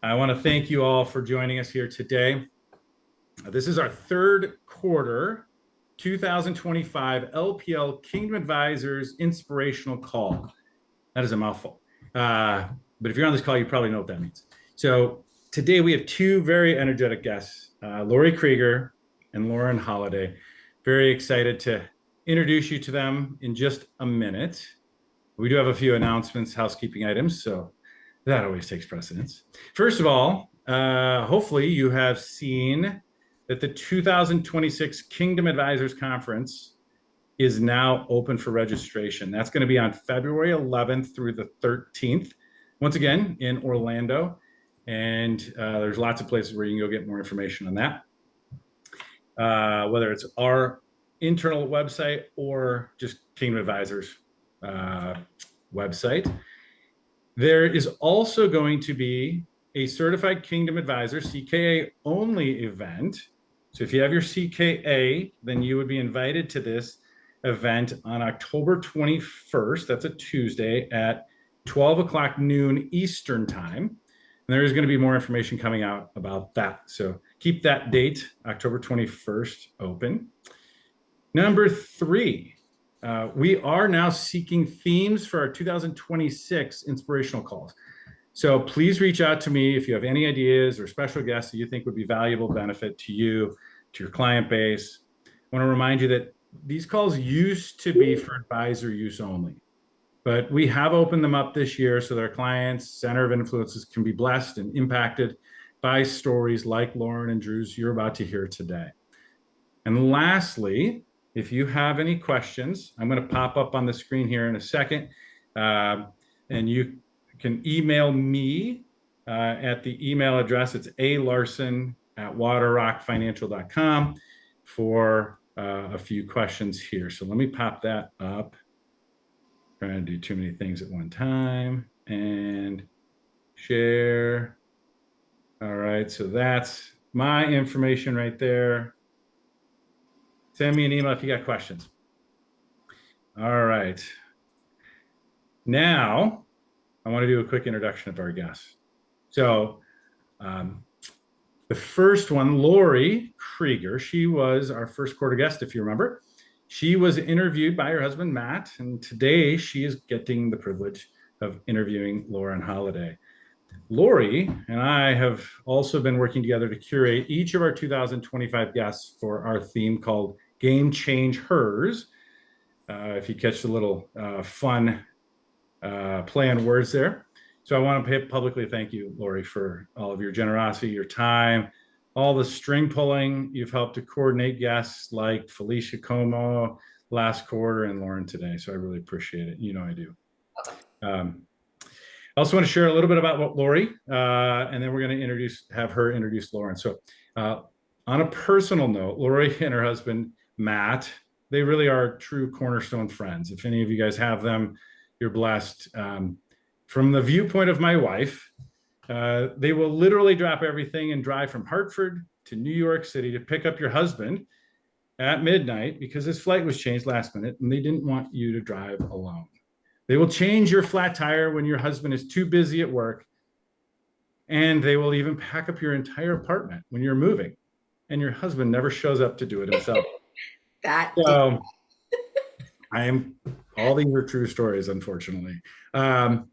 I want to thank you all for joining us here today. This is our third quarter 2025 LPL Kingdom Advisors Inspirational Call. That is a mouthful. But if you're on this call, you probably know what that means. So today we have two very energetic guests, Lori Krieger and Lauren Holiday. Very excited to introduce you to them in just a minute. We do have a few announcements, housekeeping items, so that always takes precedence. First of all, hopefully you have seen that the 2026 Kingdom Advisors Conference is now open for registration. That's going to be on February 11th through the 13th, once again in Orlando. And there's lots of places where you can go get more information on that, whether it's our internal website or just Kingdom Advisors website. There is also going to be a Certified Kingdom Advisor, CKA only event. So if you have your CKA, then you would be invited to this event on October 21st. That's a Tuesday at 12 o'clock noon Eastern time. And there is going to be more information coming out about that. So keep that date, October 21st, open. Number three, we are now seeking themes for our 2026 inspirational calls. So please reach out to me if you have any ideas or special guests that you think would be valuable benefit to you, to your client base. I want to remind you that these calls used to be for advisor use only, but we have opened them up this year so that our clients, center of influences, can be blessed and impacted by stories like Lauren and Drew's you're about to hear today. And lastly, if you have any questions, I'm going to pop up on the screen here in a second, and you can email me at the email address. It's alarson@waterrockfinancial.com for a few questions here. So let me pop that up. Trying to do too many things at one time and share. All right, so that's my information right there. Send me an email if you got questions. All right. Now, I want to do a quick introduction of our guests. So the first one, Lori Krieger, she was our first quarter guest, if you remember. She was interviewed by her husband, Matt, and today she is getting the privilege of interviewing Lauren Holiday. Lori and I have also been working together to curate each of our 2025 guests for our theme called Game ChangeHers. If you catch the little fun play on words there. So I want to publicly thank you, Lori, for all of your generosity, your time, all the string pulling. You've helped to coordinate guests like Felicia Como last quarter and Lauren today. So I really appreciate it. You know I do. I also want to share a little bit about what Lori, and then we're going to have her introduce Lauren. So on a personal note, Lori and her husband, Matt, they really are true cornerstone friends. If any of you guys have them, you're blessed. From the viewpoint of my wife, they will literally drop everything and drive from Hartford to New York City to pick up your husband at midnight because his flight was changed last minute and they didn't want you to drive alone. They will change your flat tire when your husband is too busy at work, and they will even pack up your entire apartment when you're moving, and your husband never shows up to do it himself. So all these are true stories, unfortunately. And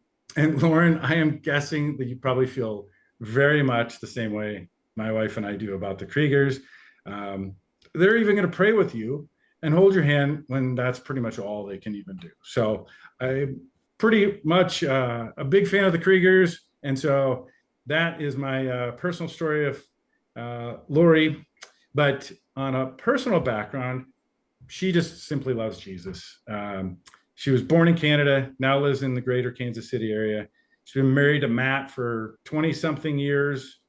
Lauren, I am guessing that you probably feel very much the same way my wife and I do about the Kriegers. They're even going to pray with you and hold your hand when that's pretty much all they can even do. So I'm pretty much a big fan of the Kriegers. And so that is my personal story of Lori. But on a personal background, she just simply loves Jesus. She was born in Canada, now lives in the greater Kansas City area. She's been married to Matt for 20-something years.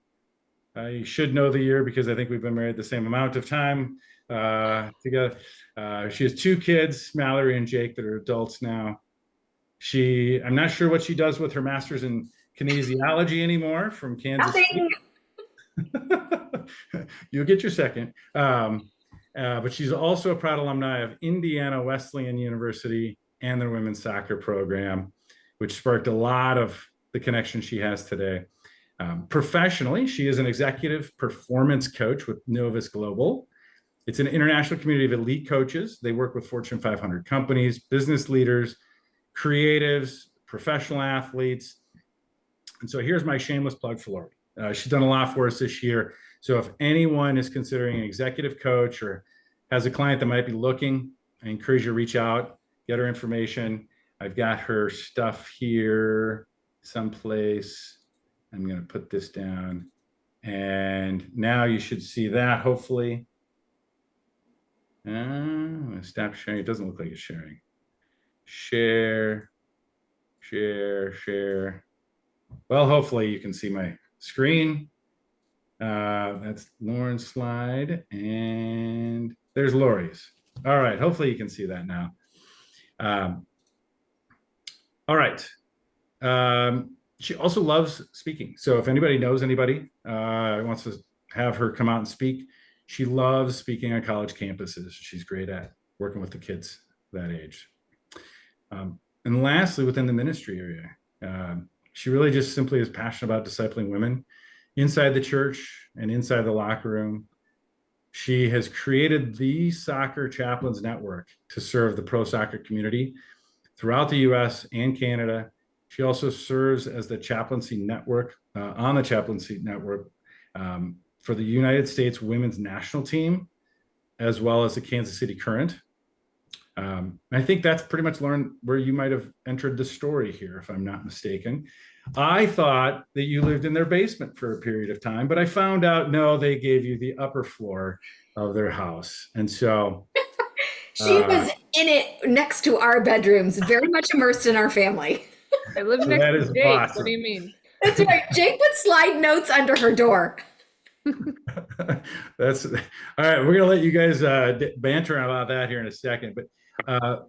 You should know the year because I think we've been married the same amount of time together. She has two kids, Mallory and Jake, that are adults now. I'm not sure what she does with her master's in kinesiology anymore from Kansas City. You'll get your second. But she's also a proud alumni of Indiana Wesleyan University and their women's soccer program, which sparked a lot of the connection she has today. Professionally, she is an executive performance coach with Novus Global. It's an international community of elite coaches. They work with Fortune 500 companies, business leaders, creatives, professional athletes. And so here's my shameless plug for Lori. She's done a lot for us this year. So if anyone is considering an executive coach or has a client that might be looking, I encourage you to reach out, get her information. I've got her stuff here someplace. I'm going to put this down. And now you should see that, hopefully. I'm going to stop sharing. It doesn't look like it's sharing. Share, share, share. Well, hopefully you can see my screen. That's Lauren's slide. And there's Lori's. All right. Hopefully you can see that now. All right. She also loves speaking. So if anybody knows anybody wants to have her come out and speak, she loves speaking on college campuses. She's great at working with the kids that age. And lastly, within the ministry area, she really just simply is passionate about discipling women inside the church and inside the locker room. She has created the Soccer Chaplains Network to serve the pro soccer community throughout the US and Canada. She also serves as the chaplaincy network, on the chaplaincy network for the United States women's national team, as well as the Kansas City Current. I think that's pretty much, Lauren, where you might have entered the story here, if I'm not mistaken. I thought that you lived in their basement for a period of time, but I found out, no, they gave you the upper floor of their house. And so she was in it next to our bedrooms, very much immersed in our family. I live so next that to is Jake. awesome. What do you mean? That's right. Jake would slide notes under her door. That's all right. We're gonna let you guys banter about that here in a second. But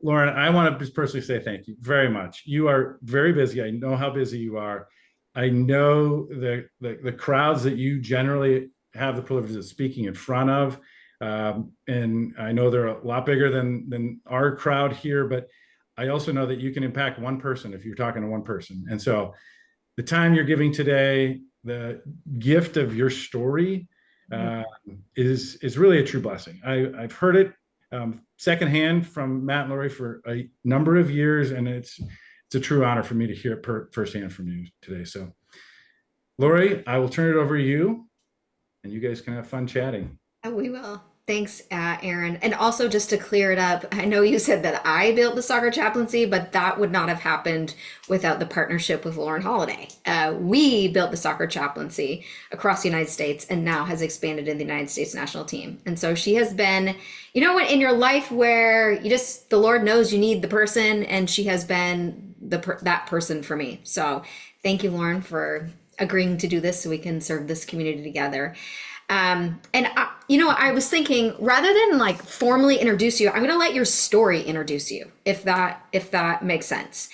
Lauren, I want to just personally say thank you very much. You are very busy. I know how busy you are. I know the crowds that you generally have the privilege of speaking in front of, and I know they're a lot bigger than our crowd here. But I also know that you can impact one person if you're talking to one person. And so the time you're giving today, the gift of your story is really a true blessing. I've heard it secondhand from Matt and Lori for a number of years, and it's a true honor for me to hear it firsthand from you today. So, Lori, I will turn it over to you, and you guys can have fun chatting. Oh, we will. Thanks, Aaron. And also, just to clear it up, I know you said that I built the soccer chaplaincy, but that would not have happened without the partnership with Lauren Holiday. We built the soccer chaplaincy across the United States and now has expanded in the United States national team. And so she has been, you know what, in your life where the Lord knows you need the person, and she has been that person for me. So thank you, Lauren, for agreeing to do this so we can serve this community together. I was thinking, rather than like formally introduce you, I'm going to let your story introduce you, if that makes sense.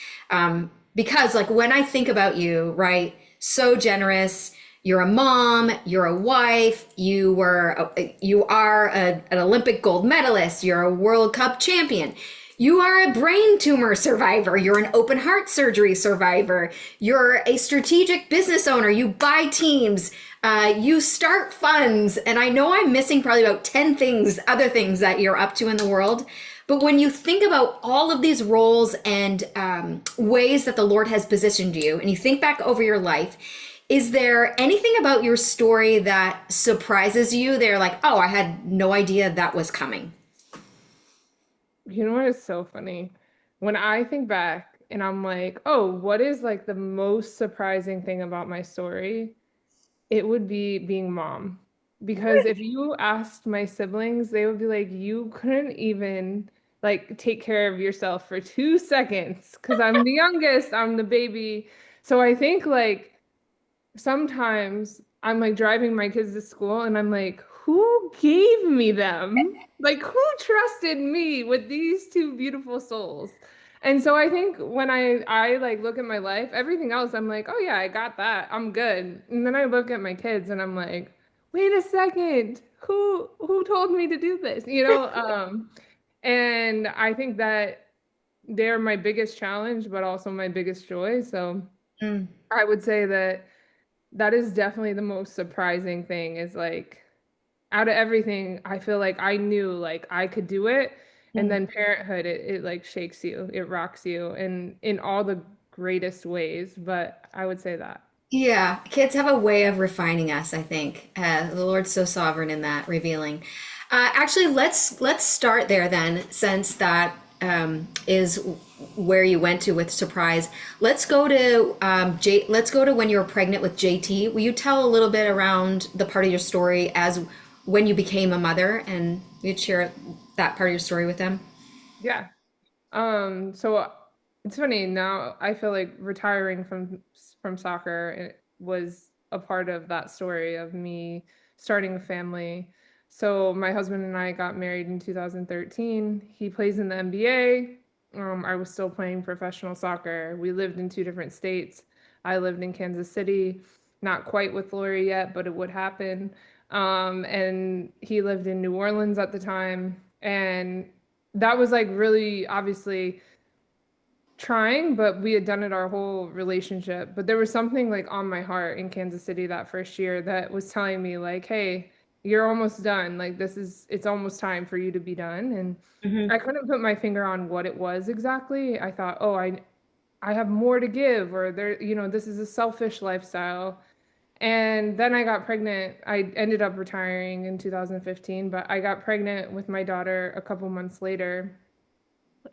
Because like when I think about you, right, so generous, you're a mom, you're a wife, you are an Olympic gold medalist, you're a World Cup champion. You are a brain tumor survivor. You're an open heart surgery survivor. You're a strategic business owner. You buy teams. You start funds. And I know I'm missing probably about 10 other things that you're up to in the world. But when you think about all of these roles and ways that the Lord has positioned you, and you think back over your life, is there anything about your story that surprises you? They're like, oh, I had no idea that was coming. You know what is so funny? When I think back and I'm like, oh, what is like the most surprising thing about my story? It would be being mom. Because if you asked my siblings, they would be like, you couldn't even like take care of yourself for 2 seconds because I'm the youngest, I'm the baby. So I think like sometimes I'm like driving my kids to school and I'm like, who gave me them? Like, who trusted me with these two beautiful souls? And so I think when I like look at my life, everything else, I'm like, oh yeah, I got that. I'm good. And then I look at my kids and I'm like, wait a second, who told me to do this? And I think that they're my biggest challenge, but also my biggest joy. So Mm. I would say that that is definitely the most surprising thing is like out of everything, I feel like I knew like I could do it. And Mm. then parenthood, it like shakes you, it rocks you and in all the greatest ways. But I would say that. Yeah, kids have a way of refining us, I think. The Lord's so sovereign in that, revealing. Actually, let's start there then, since that is where you went to with surprise. Let's go to let's go to when you were pregnant with JT. Will you tell a little bit around the part of your story as when you became a mother, and you'd share that part of your story with them? Yeah. So it's funny now I feel like retiring from soccer it was a part of that story of me starting a family. So my husband and I got married in 2013. He plays in the NBA. I was still playing professional soccer. We lived in two different states. I lived in Kansas City, not quite with Lori yet, but it would happen. And he lived in New Orleans at the time. And that was like really obviously trying, but we had done it our whole relationship. But there was something like on my heart in Kansas City that first year that was telling me like, hey, you're almost done. Like it's almost time for you to be done. And Hmm. I couldn't put my finger on what it was exactly. I thought, oh, I have more to give, or there, this is a selfish lifestyle. And then I got pregnant. I ended up retiring in 2015, but I got pregnant with my daughter a couple months later.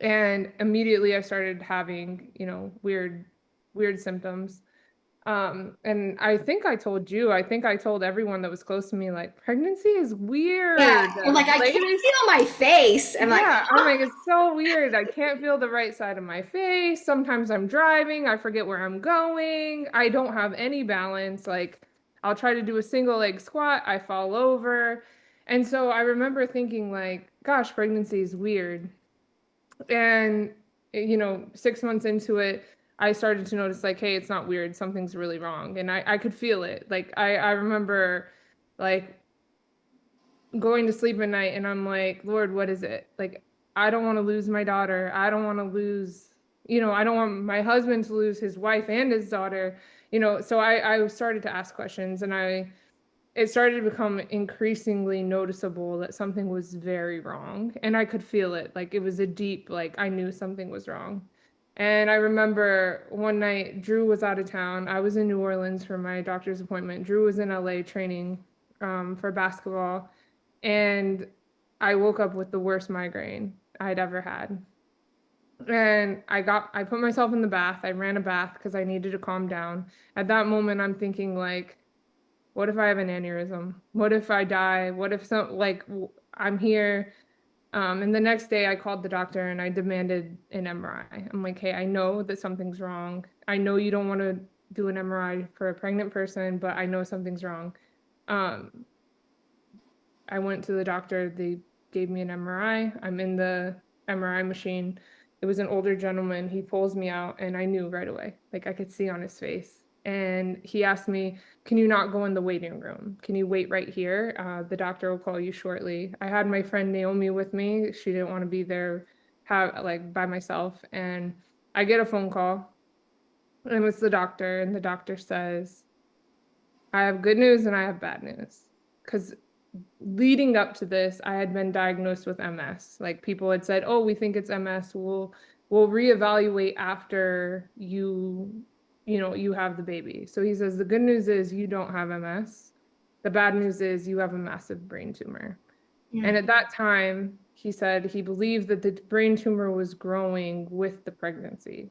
And immediately I started having, weird symptoms. And I think I told you, I think I told everyone that was close to me, like, pregnancy is Yeah, weird. I'm like, I Like, can't feel my face. I'm like, yeah, I'm like, it's so weird. I can't feel the right side of my face. Sometimes I'm driving, I forget where I'm going. I don't have any balance. Like, I'll try to do a single leg squat, I fall over. And so I remember thinking, like, gosh, pregnancy is weird. And 6 months into it, I started to notice like, hey, it's not weird, something's really wrong. And I could feel it. Like I remember like going to sleep at night and I'm like, Lord, what is it? Like, I don't want to lose my daughter. I don't want to lose, I don't want my husband to lose his wife and his daughter. So I started to ask questions and it started to become increasingly noticeable that something was very wrong. And I could feel it. Like it was a deep, like I knew something was wrong. And I remember one night, Drew was out of town. I was in New Orleans for my doctor's appointment. Drew was in LA training for basketball. And I woke up with the worst migraine I'd ever had. And I put myself in the bath. I ran a bath because I needed to calm down. At that moment, I'm thinking like, what if I have an aneurysm? What if I die? What if I'm here? And the next day I called the doctor and I demanded an MRI. I'm like, hey, I know that something's wrong. I know you don't want to do an MRI for a pregnant person, but I know something's wrong. Um, I went to the doctor. They gave me an MRI. I'm in the MRI machine. It was an older gentleman. He pulls me out, and I knew right away. Like I could see on his face. And he asked me, "Can you not go in the waiting room? Can you wait right here? The doctor will call you shortly." I had my friend Naomi with me. She didn't want to be there, by myself. And I get a phone call, and it's the doctor, and the doctor says, "I have good news and I have bad news." Because leading up to this, I had been diagnosed with MS. Like people had said, "Oh, we think it's MS. We'll reevaluate after you have the baby." So he says the good news is you don't have MS. The bad news is you have a massive brain tumor. And mm, at that time, he said he believed that the brain tumor was growing with the pregnancy.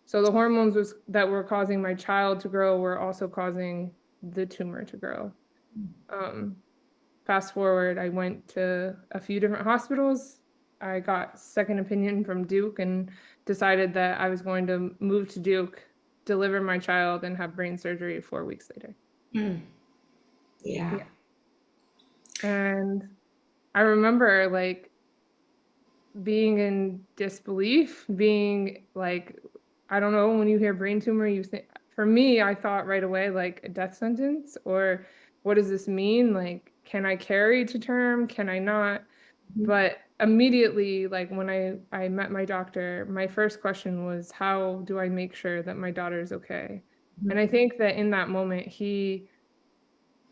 So the that were causing my child to grow were also causing the tumor to grow. Um, Fast forward, I went to a few different hospitals. I got second opinion from Duke and decided that I was going to move to Duke, deliver my child, and have brain surgery 4 weeks later. mm, yeah. Yeah. And I remember like being in disbelief, being like, I don't know, when you hear brain tumor, you think, for me, I thought right away, like a death sentence, or what does this mean? Like, can I carry to term? Can I not? But immediately, like when I met my doctor, my first question was, how do I make sure that my daughter is okay? And I think that in that moment, he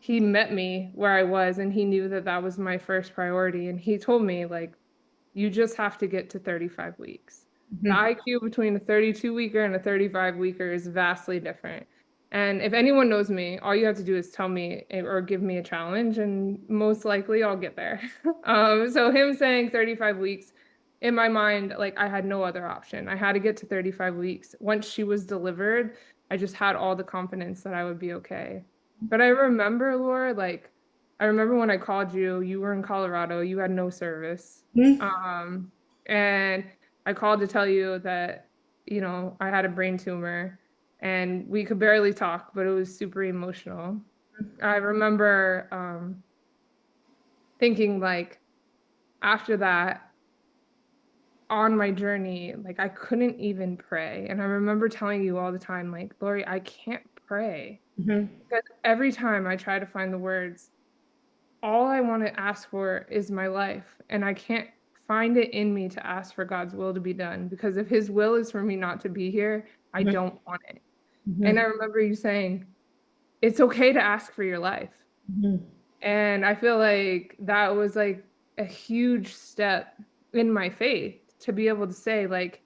met me where I was, and he knew that that was my first priority. And he told me, like, you just have to get to 35 weeks. The Mhm. IQ between a 32 weeker and a 35 weeker is vastly different. And if anyone knows me, all you have to do is tell me or give me a challenge, and most likely I'll get there. So him saying 35 weeks, in my mind, like I had no other option. I had to get to 35 weeks. Once she was delivered, I just had all the confidence that I would be okay. But I remember, Laura, like I remember when I called you, you were in Colorado, you had no service. Mhm. Um, and I called to tell you that, I had a brain tumor and we could barely talk, but it was super emotional. I remember thinking like after that on my journey, like I couldn't even pray. And I remember telling you all the time, like, Lori, I can't pray Mhm. because every time I try to find the words, all I want to ask for is my life. And I can't find it in me to ask for God's will to be done because if his will is for me not to be here, I Mhm. don't want it. And I Mhm. remember you saying, it's okay to ask for your life. Mhm. And I feel like that was like a huge step in my faith to be able to say, like,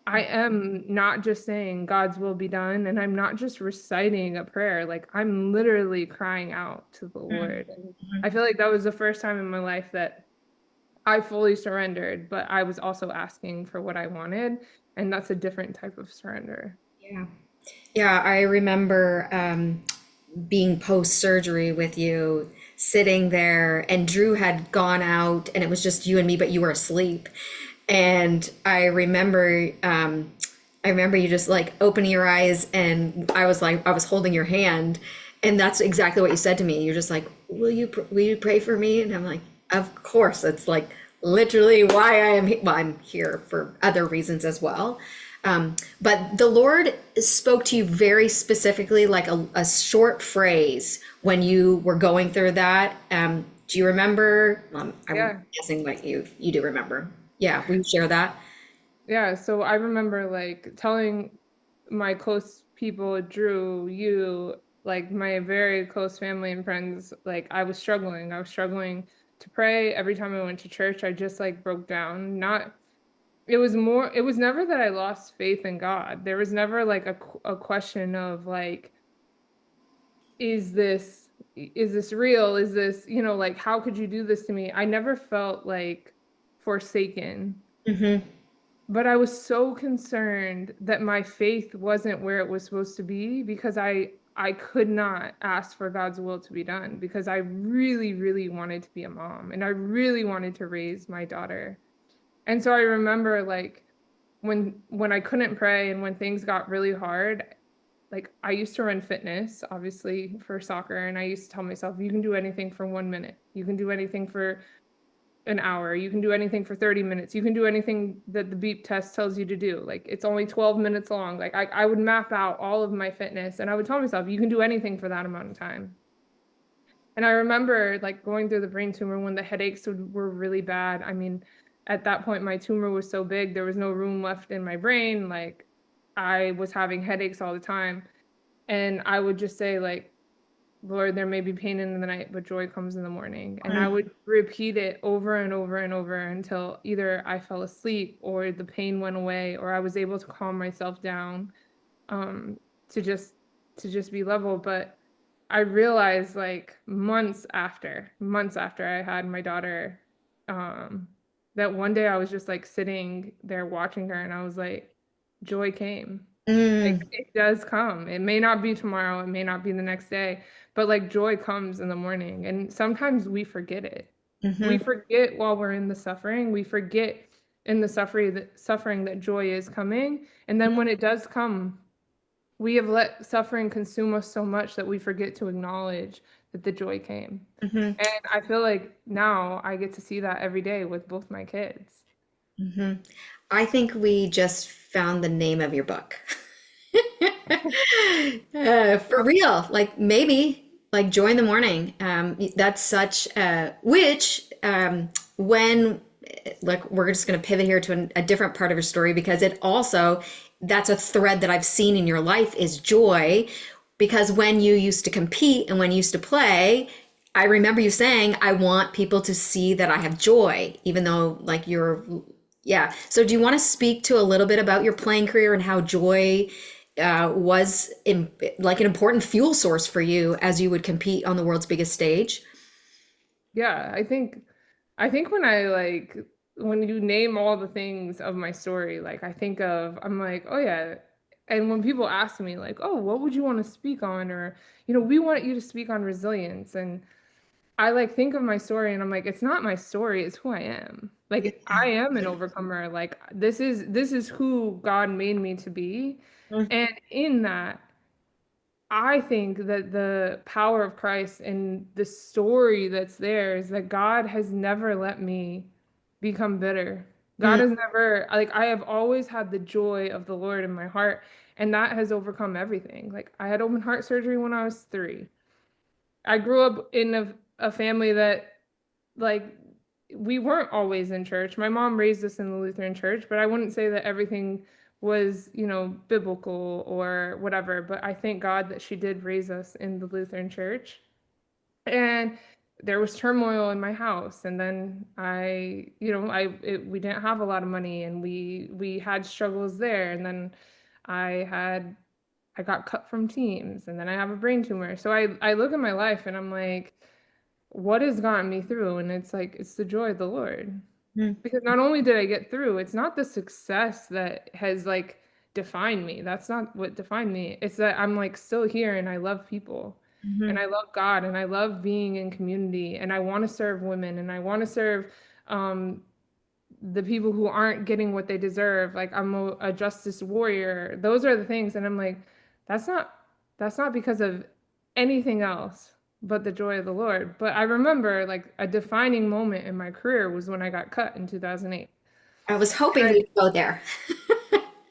I am not just saying God's will be done, and I'm not just reciting a prayer. Like, I'm literally crying out to the Lord. And I feel like that was the first time in my life that I fully surrendered, but I was also asking for what I wanted. And that's a different type of surrender. Yeah. Yeah, I remember being post surgery with you, sitting there, and Drew had gone out, and it was just you and me, but you were asleep. And I remember you just like opening your eyes, and I was holding your hand, and that's exactly what you said to me. You're just like, will you pray for me? And I'm like, of course. That's like literally why I am. Well, I'm here for other reasons as well. But the Lord spoke to you very specifically, like a short phrase when you were going through that. Do you remember? I'm Yeah. guessing what you do remember. Yeah, will you share that? Yeah. So I remember like telling my close people, Drew, you, like my very close family and friends, like I was struggling. I was struggling to pray. Every time I went to church, I just like broke down. Not it was never that I lost faith in God. There was never like a question of like, is this real? Is this, like, how could you do this to me? I never felt like forsaken, Mm-hmm. but I was so concerned that my faith wasn't where it was supposed to be because I could not ask for God's will to be done because I really, really wanted to be a mom and I really wanted to raise my daughter. And so I remember like when I couldn't pray and when things got really hard, like I used to run fitness, obviously for soccer, and I used to tell myself, you can do anything for 1 minute. You can do anything for an hour. You can do anything for 30 minutes. You can do anything that the beep test tells you to do. Like it's only 12 minutes long. Like I would map out all of my fitness and I would tell myself, you can do anything for that amount of time. And I remember like going through the brain tumor when the headaches were really bad. I mean, at that point, my tumor was so big, there was no room left in my brain. Like I was having headaches all the time. And I would just say, like, Lord, there may be pain in the night, but joy comes in the morning. And I would repeat it over and over and over until either I fell asleep or the pain went away or I was able to calm myself down um, to just be level. But I realized like months after I had my daughter, um, that one day I was just like sitting there watching her and I was like, joy came. Like Mm, it does come. It may not be tomorrow, it may not be the next day, but like joy comes in the morning. And sometimes we forget it. We mm-hmm. forget while we're in the suffering. We forget in the suffering that joy is coming. And then when it does come, we have let suffering consume us so much that we forget to acknowledge that the joy came. Mm-hmm. And I feel like now I get to see that every day with both my kids. Mm-hmm. I think we just found the name of your book. For real, like maybe like joy in the morning. That's such which when like we're just going to pivot here to a different part of your story because it also that's a thread that I've seen in your life is joy. Because when you used to compete and when you used to play, I remember you saying, I want people to see that I have joy, even though like you're, yeah. So do you want to speak to a little bit about your playing career and how joy was like an important fuel source for you as you would compete on the world's biggest stage? Yeah, I think when I like when you name all the things of my story, like I think of I'm like, oh yeah. And when people ask me like, oh, what would you want to speak on? Or, we want you to speak on resilience. And I like think of my story and I'm like, it's not my story, it's who I am. Like I am an overcomer. Like this is who God made me to be. And in that, I think that the power of Christ and the story that's there is that God has never let me become bitter. God Mm, has never, like, I have always had the joy of the Lord in my heart, and that has overcome everything. Like, I had open heart surgery when I was 3. I grew up in a family that, like, we weren't always in church. My mom raised us in the Lutheran church, but I wouldn't say that everything was, biblical or whatever. But I thank God that she did raise us in the Lutheran church. And there was turmoil in my house. And then we didn't have a lot of money and we had struggles there. And then I had I got cut from teams and then I have a brain tumor. So I look at my life and I'm like, what has gotten me through? And it's like, it's the joy of the Lord. mm, Because not only did I get through, it's not the success that has like defined me. That's not what defined me. It's that I'm like still here and I love people and mhm, I love God and I love being in community and I want to serve women and I want to serve um, the people who aren't getting what they deserve. Like I'm a justice warrior. Those are the things. And I'm like, that's not that's not because of anything else but the joy of the Lord. But I remember like a defining moment in my career was when I got cut in 2008. I was hoping we'd go there.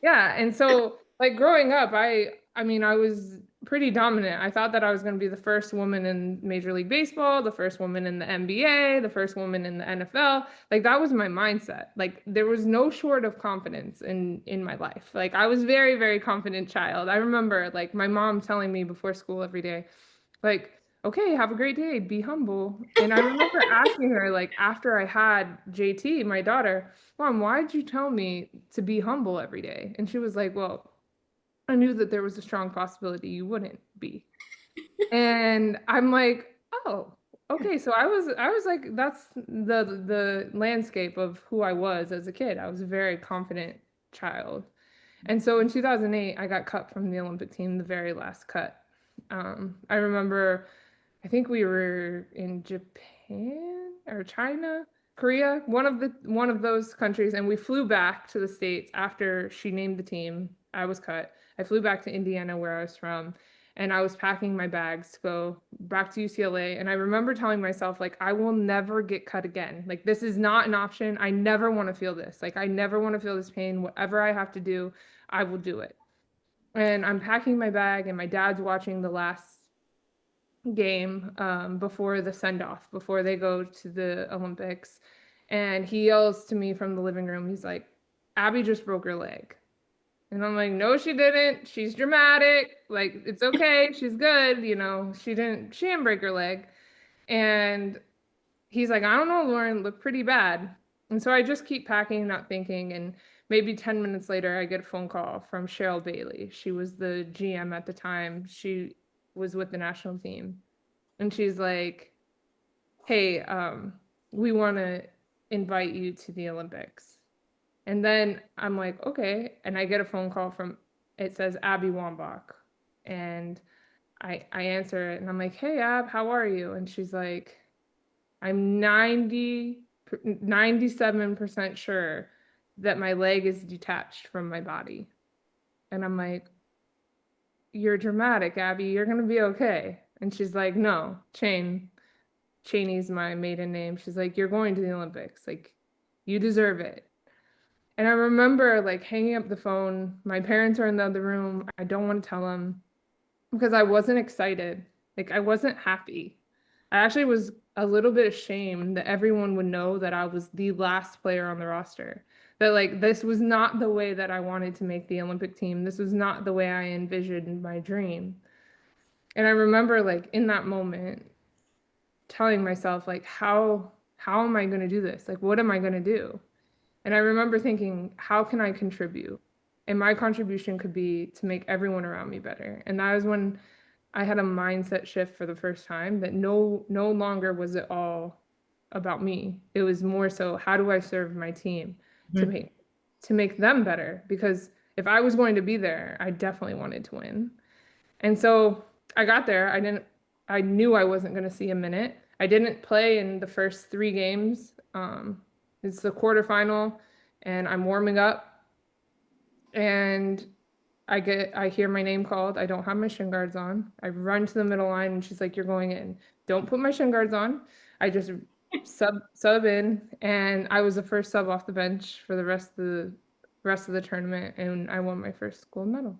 Yeah, and so like growing up, I mean, I was pretty dominant. I thought that I was going to be the first woman in Major League Baseball, the first woman in the NBA, the first woman in the NFL. Like that was my mindset. Like there was no short of confidence in my life. Like I was very, very confident child. I remember like my mom telling me before school every day, like, okay, have a great day, be humble. And I remember asking her, like, after I had JT, my daughter, Mom, why did you tell me to be humble every day? And she was like, well, I knew that there was a strong possibility you wouldn't be. And I'm like, oh, okay. So I was like, that's the landscape of who I was as a kid. I was a very confident child. And so in 2008, I got cut from the Olympic team, the very last cut. I remember, I think we were in Japan or China, Korea, one of those countries, and we flew back to the States after she named the team. I was cut. I flew back to Indiana, where I was from, and I was packing my bags to go back to UCLA. And I remember telling myself, like, I will never get cut again. Like, this is not an option. I never want to feel this. Like, I never want to feel this pain. Whatever I have to do, I will do it. And I'm packing my bag, and my dad's watching the last game before the send off, before they go to the Olympics. And he yells to me from the living room, he's like, Abby just broke her leg. And I'm like, no, she didn't. She's dramatic. Like, it's okay. She's good. She didn't break her leg. And he's like, I don't know, Lauren, looked pretty bad. And so I just keep packing, not thinking. And maybe 10 minutes later, I get a phone call from Cheryl Bailey. She was the GM at the time. She was with the national team. And she's like, hey, we want to invite you to the Olympics. And then I'm like, okay. And I get a phone call from, it says Abby Wambach. And I answer it and I'm like, hey, Ab, how are you? And she's like, I'm 97% sure that my leg is detached from my body. And I'm like, you're dramatic, Abby. You're going to be okay. And she's like, no, Cheney's my maiden name. She's like, you're going to the Olympics. Like, you deserve it. And I remember like hanging up the phone. My parents are in the other room. I don't want to tell them because I wasn't excited. Like, I wasn't happy. I actually was a little bit ashamed that everyone would know that I was the last player on the roster. that like this was not the way that I wanted to make the Olympic team. This was not the way I envisioned my dream. And I remember like in that moment telling myself like how am I going to do this? Like what am I going to do? And I remember thinking, how can I contribute? And my contribution could be to make everyone around me better. And that was when I had a mindset shift for the first time that no longer was it all about me. It was more so how do I serve my team to Mhm. make them better? Because if I was going to be there, I definitely wanted to win. And so I got there. I knew I wasn't going to see a minute. I didn't play in the first 3 games. It's the quarterfinal, and I'm warming up, and I hear my name called. I don't have my shin guards on. I run to the middle line, and she's like, "You're going in. Don't put my shin guards on." I just sub in, and I was the first sub off the bench for the rest of the tournament, and I won my first gold medal.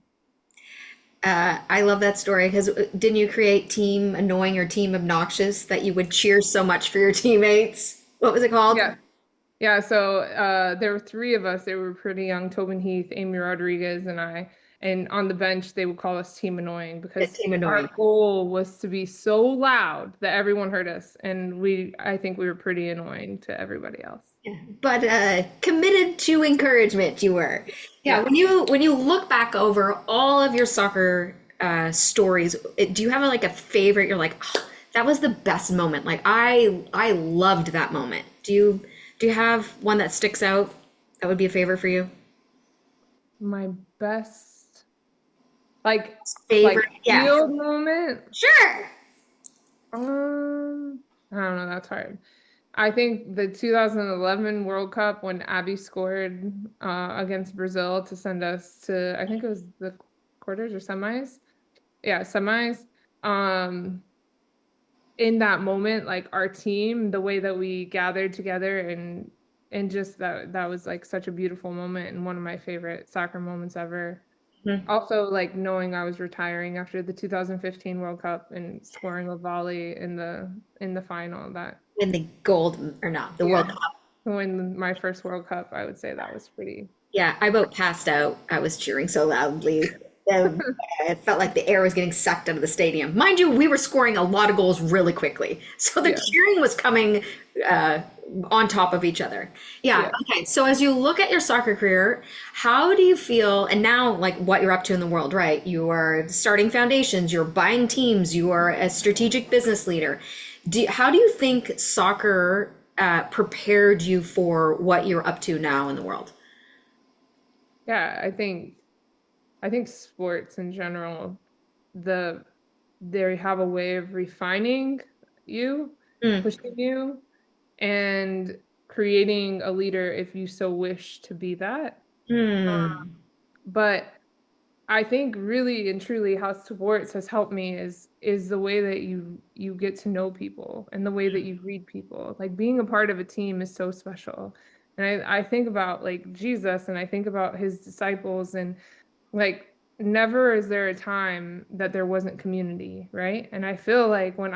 I love that story because didn't you create Team Annoying or Team Obnoxious that you would cheer so much for your teammates? What was it called? Yeah. Yeah, so there were 3 of us. They were pretty young, Tobin Heath, Amy Rodriguez, and I. And on the bench, they would call us Team Annoying because Team Annoying. our goal was to be so loud that everyone heard us. And I think we were pretty annoying to everybody else. But committed to encouragement you were. Yeah, Yeah. when you look back over all of your soccer stories, do you have like a favorite? You're like, oh, that was the best moment. Like I loved that moment. Do you have one that sticks out that would be a favorite for you? My best, like, like Favorite? Yeah. field moment. Sure. I don't know, that's hard. I think the 2011 World Cup when Abby scored against Brazil to send us to, I think it was the quarters or semis. Yeah, semis. Um, in that moment, like our team, the way that we gathered together and just that was like such a beautiful moment and one of my favorite soccer moments ever. Mhm. Also, like knowing I was retiring after the 2015 World Cup and scoring a volley in the final, that Win the gold or not, the World yeah, Cup. to win my first World Cup, I would say that was pretty. Yeah, I about passed out. I was cheering so loudly. Um, it felt like the air was getting sucked out of the stadium. Mind you, we were scoring a lot of goals really quickly. So the Yeah, cheering was coming uh, on top of each other. Yeah. yeah. Okay. So as you look at your soccer career, how do you feel? And now, like what you're up to in the world, right? You are starting foundations, you're buying teams, you are a strategic business leader. How do you think soccer prepared you for what you're up to now in the world? Yeah, I think sports in general, the they have a way of refining you, Mm, pushing you, and creating a leader if you so wish to be that. mm, But I think really and truly how sports has helped me is the way that you get to know people and the way that you read people. Like being a part of a team is so special. And I think about like Jesus and I think about his disciples and like never is there a time that there wasn't community, right? And I feel like when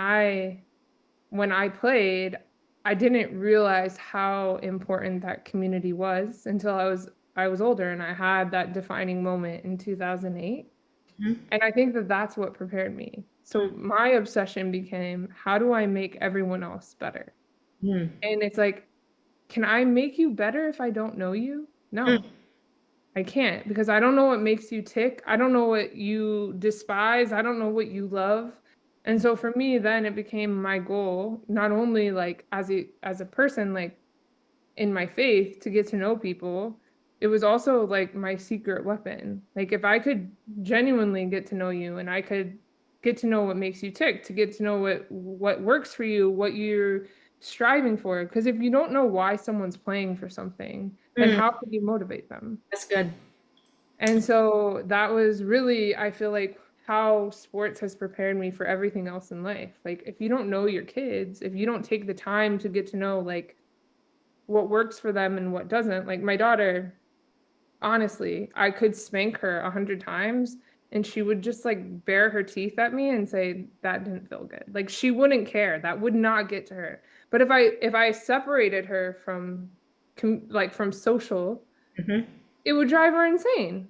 I played, I didn't realize how important that community was until I was older and I had that defining moment in 2008. mm, And I think that that's what prepared me. So my obsession became, how do I make everyone else better? mm, And it's like, can I make you better if I don't know you? mm, No, I can't because I don't know what makes you tick. I don't know what you despise. I don't know what you love. And so for me, then it became my goal, not only like as a person, like in my faith to get to know people, it was also like my secret weapon. Like if I could genuinely get to know you and I could get to know what makes you tick, to get to know what works for you, what you're striving for. Because if you don't know why someone's playing for something, then mm. how could you motivate them? That's good. And so that was really, I feel like, how sports has prepared me for everything else in life. Like if you don't know your kids, if you don't take the time to get to know like what works for them and what doesn't. Like my daughter, honestly, I could spank her 100 times and she would just like bare her teeth at me and say that didn't feel good. Like she wouldn't care. That would not get to her. But if I separated her from like from social Mhm. it would drive her insane.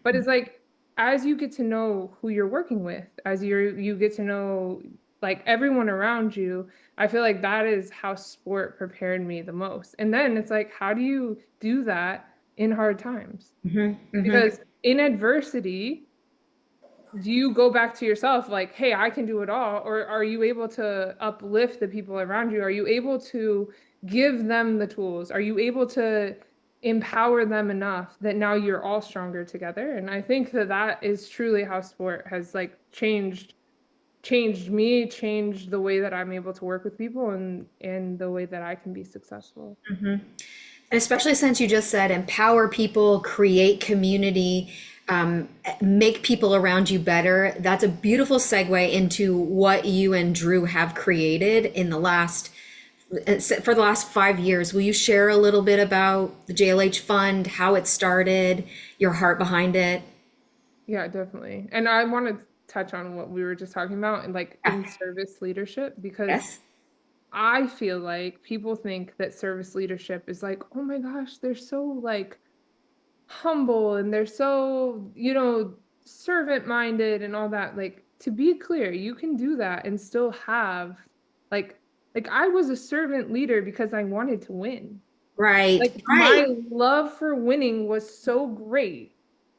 But it's like, as you get to know who you're working with, as you get to know like everyone around you, I feel like that is how sport prepared me the most. And then it's like, how do you do that in hard times? Mhm. Mhm. Because in adversity, do you go back to yourself like, hey, I can do it all? Or are you able to uplift the people around you? Are you able to give them the tools? Are you able to empower them enough that now you're all stronger together? And I think that that is truly how sport has like changed me, changed the way that I'm able to work with people and the way that I can be successful. Mhm. And especially since you just said empower people, create community, make people around you better. That's a beautiful segue into what you and Drew have created in the last for the last 5 years. Will you share a little bit about the JLH Fund, how it started, your heart behind it? Yeah, definitely. And I want to touch on what we were just talking about and like Yeah. in service leadership because Yes. I feel like people think that service leadership is like, oh my gosh, they're so like humble and they're so, servant minded and all that. Like, to be clear, you can do that and still have like I was a servant leader because I wanted to win. Right. Like Right. my love for winning was so great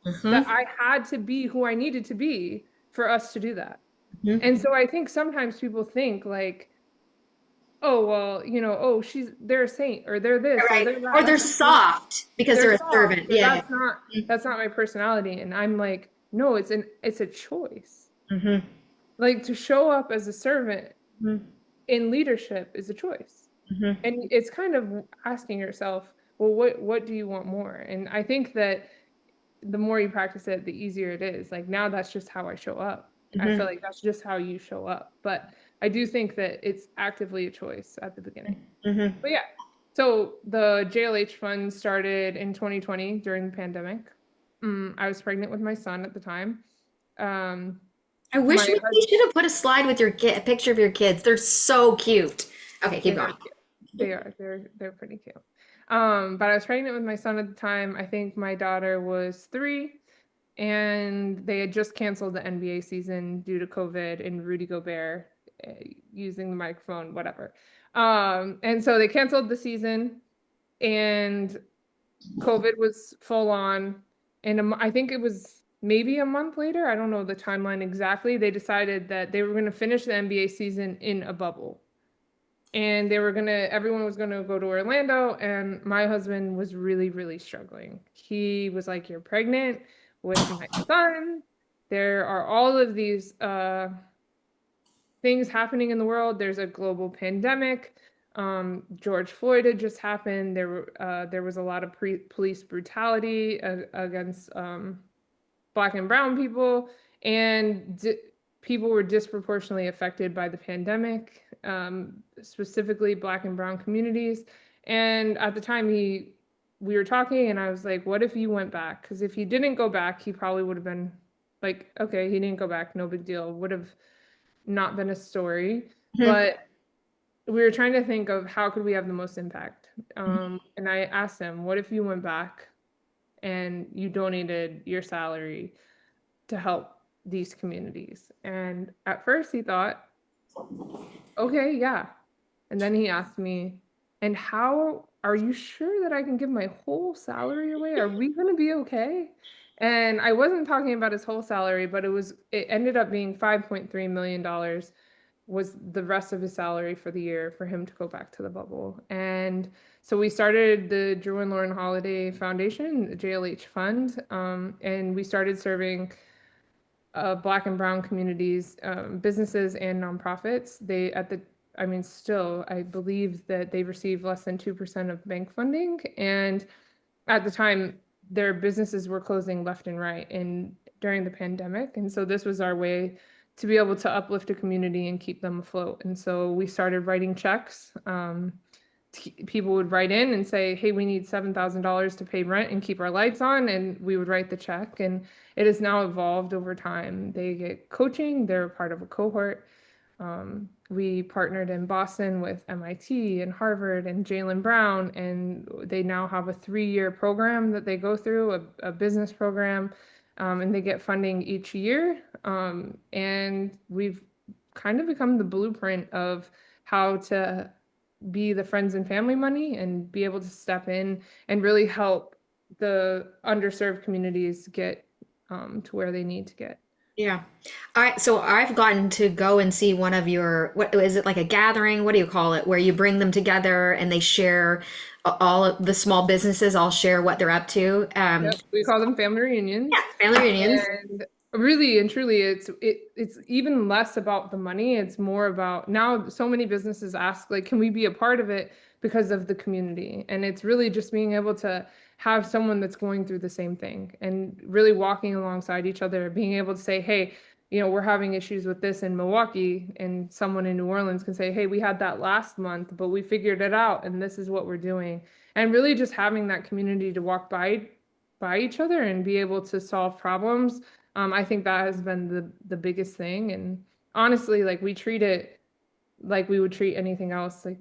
that Mhm. I had to be who I needed to be for us to do that. And Mhm. so I think sometimes people think like, oh, well, oh, they're a saint or they're this or Right. they're Or that. they're soft because They're they're a soft servant. or Yeah. that's not my personality. And I'm like, no, it's a choice. Mhm. Like to show up as a servant Mhm. in leadership is a choice. Mhm. And it's kind of asking yourself, well, what do you want more? And I think that the more you practice it, the easier it is. Like now that's just how I show up. I feel Mhm. like that's just how you show up. But I do think that it's actively a choice at the beginning. Mhm. But yeah, so the JLH fund started in 2020 during the pandemic. I was pregnant with my son at the time. Um, I wish my we husband, should have put a slide with a picture of your kids. They're so cute. Okay, keep they are going. cute. They're pretty cute. But I was pregnant with my son at the time. I think my daughter was 3, and they had just canceled the NBA season due to COVID and Rudy Gobert uh, using the microphone, whatever. And so they canceled the season, and COVID was full on. And I think it was maybe a month later, I don't know the timeline exactly, they decided that they were going to finish the NBA season in a bubble. And everyone was going to go to Orlando. And my husband was really, really struggling. He was like, you're pregnant with my son. There are all of these things happening in the world. There's a global pandemic. George Floyd had just happened. There was a lot of police brutality against Black and brown people, and people were disproportionately affected by the pandemic, specifically Black and brown communities. And at the time, we were talking, and I was like, "What if you went back? Because if he didn't go back, he probably would have been like, okay, he didn't go back, no big deal. Would have not been a story." Mhm. But we were trying to think of how could we have the most impact. And I asked him, "What if you went back and you donated your salary to help these communities?" And at first he thought, okay, yeah. And then he asked me, and how are you sure that I can give my whole salary away? Are we going to be okay? And I wasn't talking about his whole salary, but it ended up being $5.3 million was the rest of his salary for the year for him to go back to the bubble. And so we started the Drew and Lauren Holiday Foundation, the JLH Fund, and we started serving Black and brown communities, businesses and nonprofits. I mean, still, I believe that they receive less than 2% of bank funding. And at the time, their businesses were closing left and right during the pandemic. And so this was our way to be able to uplift a community and keep them afloat. And so we started writing checks. People would write in and say, hey, we need $7,000 to pay rent and keep our lights on. And we would write the check. And it has now evolved over time. They get coaching, they're part of a cohort. We partnered in Boston with MIT and Harvard and Jalen Brown, and they now have a 3-year program that they go through, a business program, and they get funding each year. And we've kind of become the blueprint of how to be the friends and family money and be able to step in and really help the underserved communities get to where they need to get. Yeah. So I've gotten to go and see one of your, what is it, like a gathering? What do you call it? Where you bring them together and they share, all of the small businesses all share what they're up to. Yep, we call them family reunions. Family reunions. And really and truly, it's even less about the money. It's more about, now so many businesses ask, like, can we be a part of it because of the community? And it's really just being able to have someone that's going through the same thing and really walking alongside each other, being able to say, hey, we're having issues with this in Milwaukee, and someone in New Orleans can say, hey, we had that last month, but we figured it out, and this is what we're doing. And really just having that community to walk by each other and be able to solve problems. I think that has been the biggest thing. And honestly, like, we treat it like we would treat anything else. Like,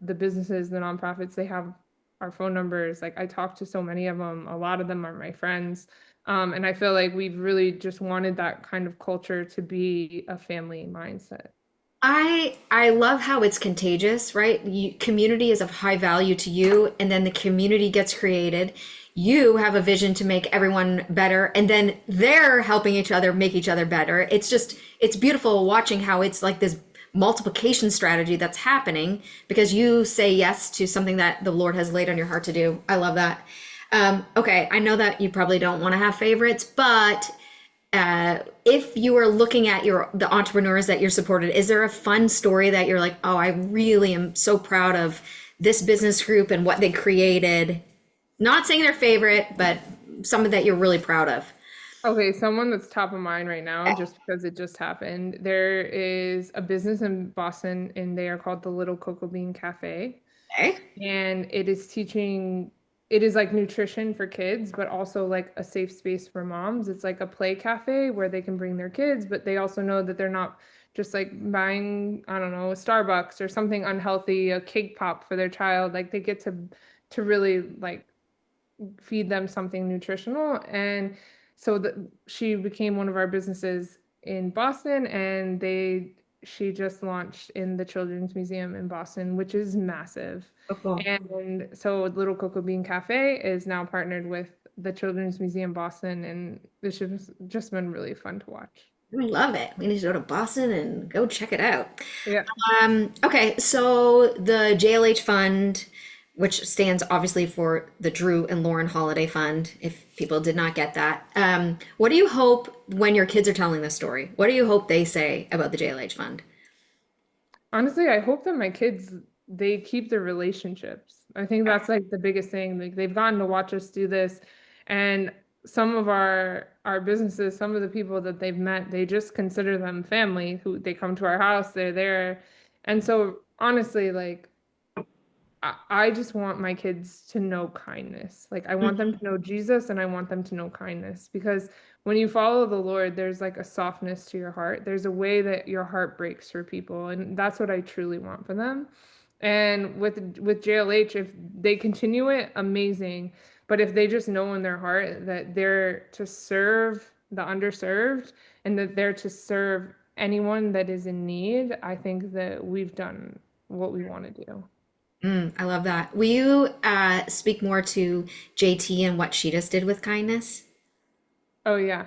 the businesses, the nonprofits, they have our phone numbers. Like, I talk to so many of them. A lot of them are my friends. And I feel like we've really just wanted that kind of culture to be a family mindset. I love how it's contagious, right? Community is of high value to you, and then the community gets created. You have a vision to make everyone better, and then they're helping each other make each other better. It's beautiful watching how it's like this multiplication strategy that's happening because you say yes to something that the Lord has laid on your heart to do. I love that. Okay, I know that you probably don't want to have favorites, but if you are looking at the entrepreneurs that you're supported, is there a fun story that you're like, oh, I really am so proud of this business group and what they created? Not saying their favorite, but something that you're really proud of. Okay, someone that's top of mind right now, just because it just happened. There is a business in Boston, and they are called the Little Cocoa Bean Cafe. Okay. And it is like nutrition for kids, but also like a safe space for moms. It's like a play cafe where they can bring their kids, but they also know that they're not just like buying, I don't know, a Starbucks or something unhealthy, a cake pop for their child. Like, they get to really like feed them something nutritional. And so she became one of our businesses in Boston, and she just launched in the Children's Museum in Boston, which is massive. Oh, cool. And so Little Cocoa Bean Cafe is now partnered with the Children's Museum Boston, and this has just been really fun to watch. We love it. We need to go to Boston and go check it out. Yeah. Okay, so the JLH Fund, which stands obviously for the Drew and Lauren Holiday Fund, if people did not get that. What do you hope when your kids are telling this story? What do you hope they say about the JLH Fund? Honestly, I hope that my kids, they keep their relationships. I think that's like the biggest thing. Like, they've gotten to watch us do this, and some of our businesses, some of the people that they've met, they just consider them family. Who they come to our house, they're there. And so honestly, like, I just want my kids to know kindness. Like, I want them to know Jesus, and I want them to know kindness, because when you follow the Lord, there's like a softness to your heart. There's a way that your heart breaks for people, and that's what I truly want for them. And with JLH, if they continue it, amazing. But if they just know in their heart that they're to serve the underserved and that they're to serve anyone that is in need, I think that we've done what we want to do. I love that. Will you speak more to JT and what she just did with kindness? Oh yeah.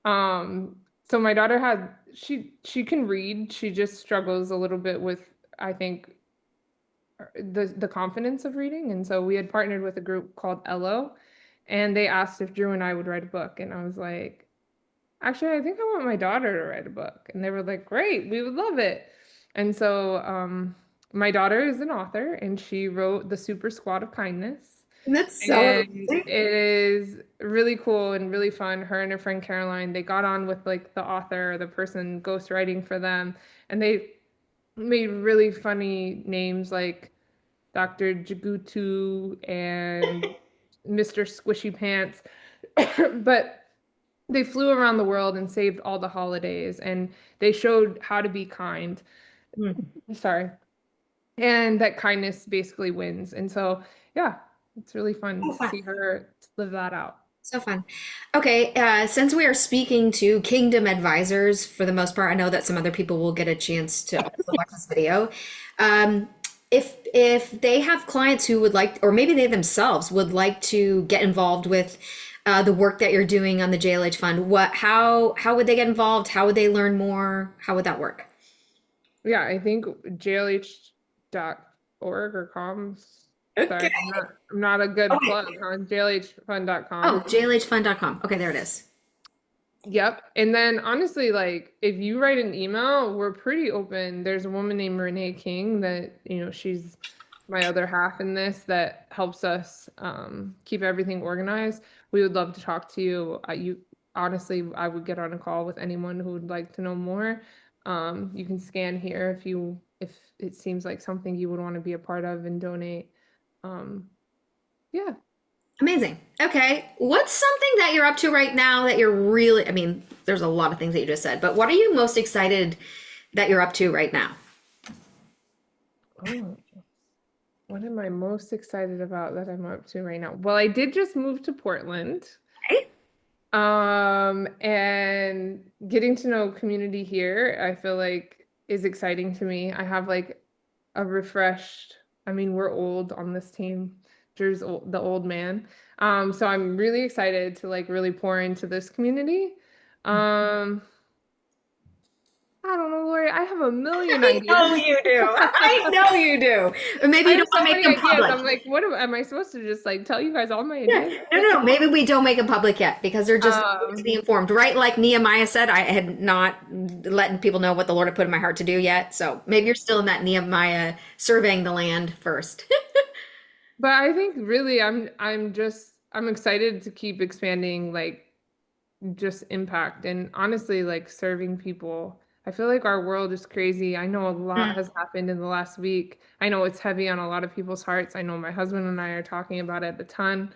So my daughter she can read. She just struggles a little bit with, I think, the confidence of reading. And so we had partnered with a group called ELO, and they asked if Drew and I would write a book. And I was like, actually, I think I want my daughter to write a book. And they were like, great, we would love it. And so my daughter is an author, and she wrote The Super Squad of Kindness. That's so And amazing. it is really cool and really fun. Her and her friend Caroline, they got on with like the author or the person ghostwriting for them, and they made really funny names like Dr. Jagutu and Mr. Squishy Pants. But they flew around the world and saved all the holidays, and they showed how to be kind. Mm. Sorry. And that kindness basically wins. And so, yeah, it's really fun So to fun. see her live that out. So fun. Okay, since we are speaking to Kingdom advisors for the most part, I know that some other people will get a chance to also watch this video. Um, if they have clients who would like, or maybe they themselves would like to get involved with the work that you're doing on the JLH Fund, how would they get involved? How would they learn more? How would that work? Yeah, I think jlh.org or com. Okay. Sorry, I'm not a good Okay. plug on Oh, jlhfund.com. jlhfund.com. Okay, there it is. Yep. And then honestly, like if you write an email, we're pretty open. There's a woman named Renee King that, she's my other half in this that helps us keep everything organized. We would love to talk to you. You honestly, I would get on a call with anyone who would like to know more. You can scan here if it seems like something you would want to be a part of and donate. Um, yeah. Amazing. Okay. What's something that you're up to right now that you're really, I mean, there's a lot of things that you just said, but what are you most excited that you're up to right now? Oh, what am I most excited about that I'm up to right now? Well, I did just move to Portland. Okay. And getting to know community here, I feel like is exciting to me. I have like a refreshed, I mean, we're old on this team. Drew's the old man. So I'm really excited to like really pour into this community. Um, I don't know, Lori, I have a million I ideas. know you do. I know you do. But maybe I you have don't so want to make many them ideas. public. I'm like, what am I supposed to just like tell you guys all my Yeah. ideas? No, no, no. Maybe we don't make them public yet because they're just to Um, be informed, right? Like Nehemiah said, I had not letting people know what the Lord had put in my heart to do yet. So maybe you're still in that Nehemiah surveying the land first. but I think really I'm excited to keep expanding like just impact and honestly like serving people. I feel like our world is crazy. I know a lot Mm, has happened in the last week. I know it's heavy on a lot of people's hearts. I know my husband and I are talking about it a ton.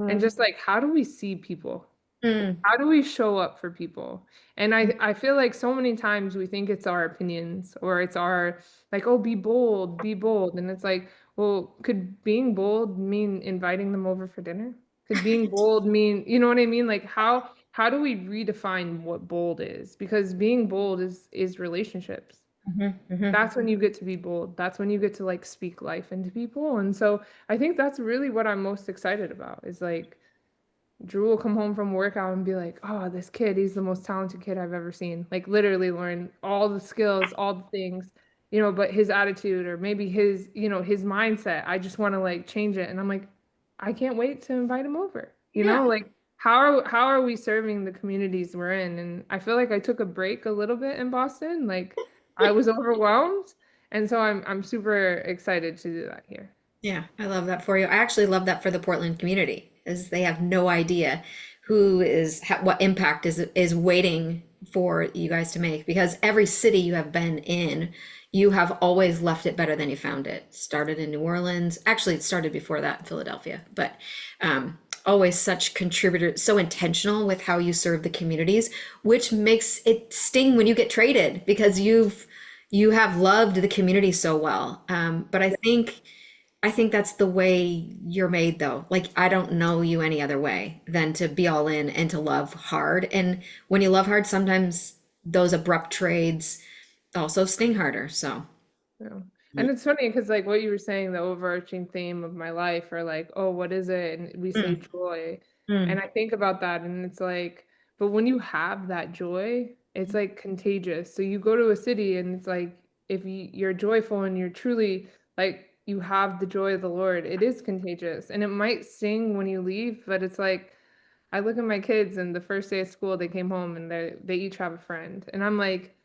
And mhm, just like how do we see people? mm, How do we show up for people? And I feel like so many times we think it's our opinions or it's our like, oh, be bold, be bold. And it's like, well, could being bold mean inviting them over for dinner? Could being bold mean, you know what I mean? Like how do we redefine what bold is? Because being bold is relationships. mhm, mhm. That's when you get to be bold. That's when you get to like speak life into people. And so I think that's really what I'm most excited about is like Drew will come home from workout and be like, "Oh, this kid, he's the most talented kid I've ever seen." Like literally learn all the skills, all the things, but his attitude or maybe his mindset, I just want to like change it. And I'm like, I can't wait to invite him over. Yeah. Like how are we serving the communities we're in? And I feel like I took a break a little bit in Boston. Like I was overwhelmed. And so I'm super excited to do that here. Yeah, I love that for you. I actually love that for the Portland community, is they have no idea who is what impact is waiting for you guys to make because every city you have been in, you have always left it better than you found it. Started in New Orleans. Actually, it started before that in Philadelphia, but always such contributor, so intentional with how you serve the communities, which makes it sting when you get traded because you have loved the community so well. But I think that's the way you're made though. Like I don't know you any other way than to be all in and to love hard. And when you love hard, sometimes those abrupt trades also sting harder. So Yeah. And it's funny because like what you were saying, the overarching theme of my life, or like, oh, what is it? And we say mm, joy. And mm, I think about that and it's like, but when you have that joy, it's like contagious. So you go to a city and it's like if you're joyful and you're truly like you have the joy of the Lord, it is contagious. And it might sting when you leave, but it's like I look at my kids and the first day of school they came home and they each have a friend. And I'm like,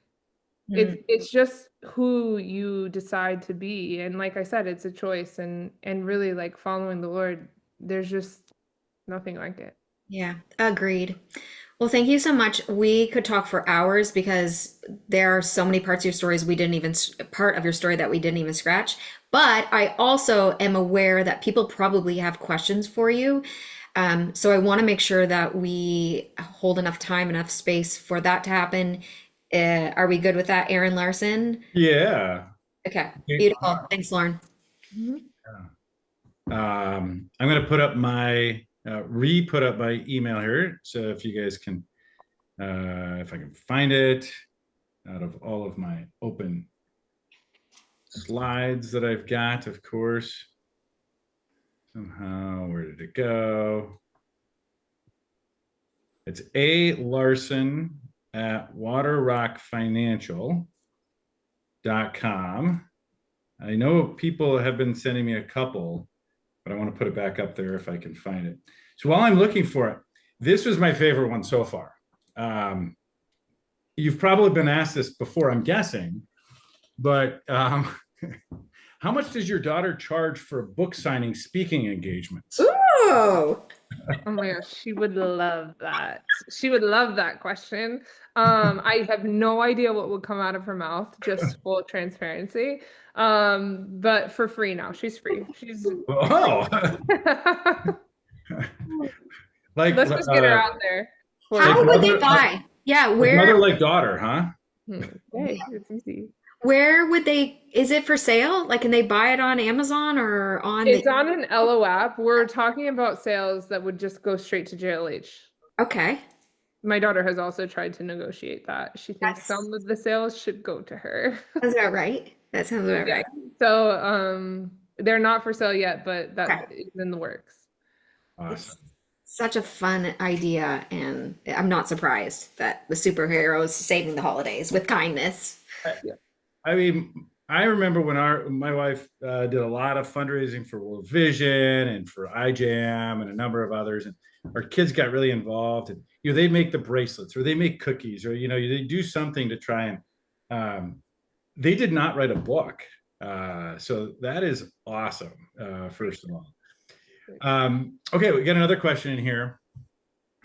mm. it's just who you decide to be. And like I said, it's a choice and really like following the Lord, there's just nothing like it. Yeah, agreed. Well, thank you so much. We could talk for hours because there are so many parts of your stories we didn't even part of your story that we didn't even scratch. But I also am aware that people probably have questions for you. So I want to make sure that we hold enough time, enough space for that to happen. Are we good with that, Aaron Larson? Yeah. Okay, Okay. beautiful. Thanks, Lauren. Mhm. I'm going to put up my re-put up my email here. So if you guys can, if I can find it out of all of my open slides that I've got, of course. Somehow, where did it go? It's A Larson at waterrockfinancial.com. I know people have been sending me a couple, but I want to put it back up there if I can find it. So while I'm looking for it, this was my favorite one so far. You've probably been asked this before, I'm guessing, but how much does your daughter charge for book signing speaking engagements? Ooh. Oh my gosh, she would love that. She would love that question. I have no idea what would come out of her mouth, just full transparency. But for free now. She's free. She's Oh, like let's just get her out there for like How would they mother, buy? Yeah, like mother, like daughter, huh? Hey, it's easy. where would they, is it for sale? Like, can they buy it on Amazon or on It's the, on an LO app. We're talking about sales that would just go straight to JLH. okay. My daughter has also tried to negotiate that. She thinks That's, some of the sales should go to her. that's about right. That sounds about Yeah. right. So they're not for sale yet, but Okay. that is in the works. Awesome. It's such a fun idea, and I'm not surprised that the superheroes saving the holidays with kindness. Yeah. I mean, I remember when my wife did a lot of fundraising for World Vision and for iJam and a number of others, and our kids got really involved. And they'd make the bracelets, or they make cookies, or they do something to try and. They did not write a book, so that is awesome. First of all, okay, we got another question in here,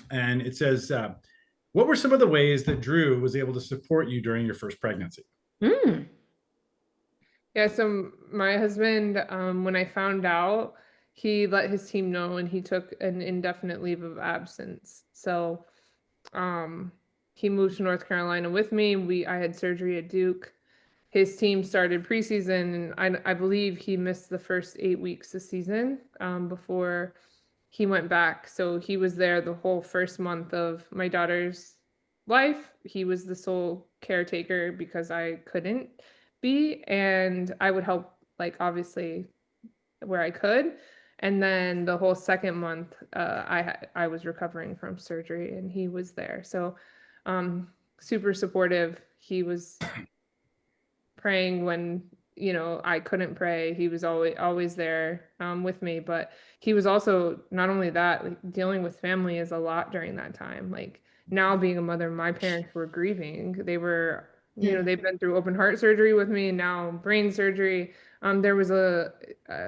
and it says, "What were some of the ways that Drew was able to support you during your first pregnancy?" Mm. Yeah, so my husband, when I found out, he let his team know and he took an indefinite leave of absence. So um, he moved to North Carolina with me. I had surgery at Duke. His team started preseason, and I believe he missed the first 8 weeks of season before he went back. So he was there the whole first month of my daughter's life. He was the sole caretaker because I couldn't be, and I would help, like, obviously where I could. And then the whole second month, I was recovering from surgery, and he was there. So super supportive. He was praying when I couldn't pray. He was always there with me, but he was also not only that, like, dealing with family is a lot during that time. Like, now being a mother, my parents were grieving. They were, they've been through open heart surgery with me, now brain surgery. There was a